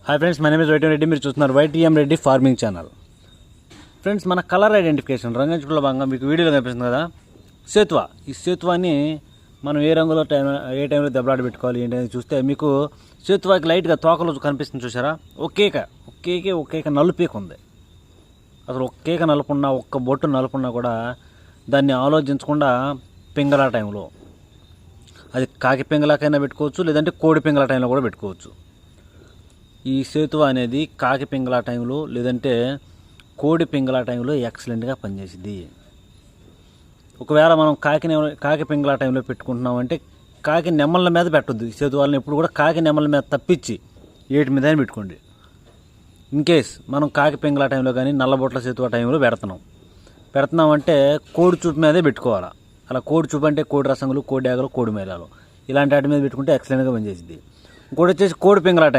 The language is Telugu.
Hi friends, my name is YTM Reddy. మీరు చూస్తున్నారు YTM Reddy farming channel. Friends, మన కలర్ ఐడెంటిఫికేషన్ రంగంచుకుల భాగంగా మీకు వీడియోలో కనిపిస్తుంది కదా, సేతువా. ఈ సేతువాని మనం ఏ రంగులో ఏ టైంలో దెబ్బలాట పెట్టుకోవాలి ఏంటి అని చూస్తే మీకు సేతువాకి లైట్గా తోకలు కనిపిస్తుంది చూసారా. ఒక్కేక నలుపీక ఉంది. అసలు ఒక్కేక నలుపున్నా, ఒక్క బొట్టు నలుపున్నా కూడా దాన్ని ఆలోచించకుండా పింగళ టైంలో, అది కాకి పింగళకైనా పెట్టుకోవచ్చు, లేదంటే కోడి పింగళ టైంలో కూడా పెట్టుకోవచ్చు. ఈ సేతువ అనేది కాకి పింగళ టైంలో లేదంటే కోడి పింగళ టైంలో ఎక్సలెంట్గా పనిచేసింది. ఒకవేళ మనం కాకి పింగళ టైంలో పెట్టుకుంటున్నామంటే కాకి నెమ్మల మీద పెట్టొద్దు. ఈ సేతువాలను ఎప్పుడు కూడా కాకి నెమ్మల మీద తప్పించి ఏటి మీద పెట్టుకోండి. ఇన్ కేస్ మనం కాకి పింగళ టైంలో కానీ నల్లబొట్ల సేతువ టైంలో పెడుతున్నామంటే కోడి చూపు మీదే పెట్టుకోవాలి. అలా కోడి చూపు అంటే కోడి రసంగులు, కోడి ఆగలు, కోడి మేళాలు ఇలాంటి వాటి మీద పెట్టుకుంటే ఎక్సలెంట్గా పనిచేసింది. ఇంకోటి వచ్చేసి కోడి పింగళ టైం.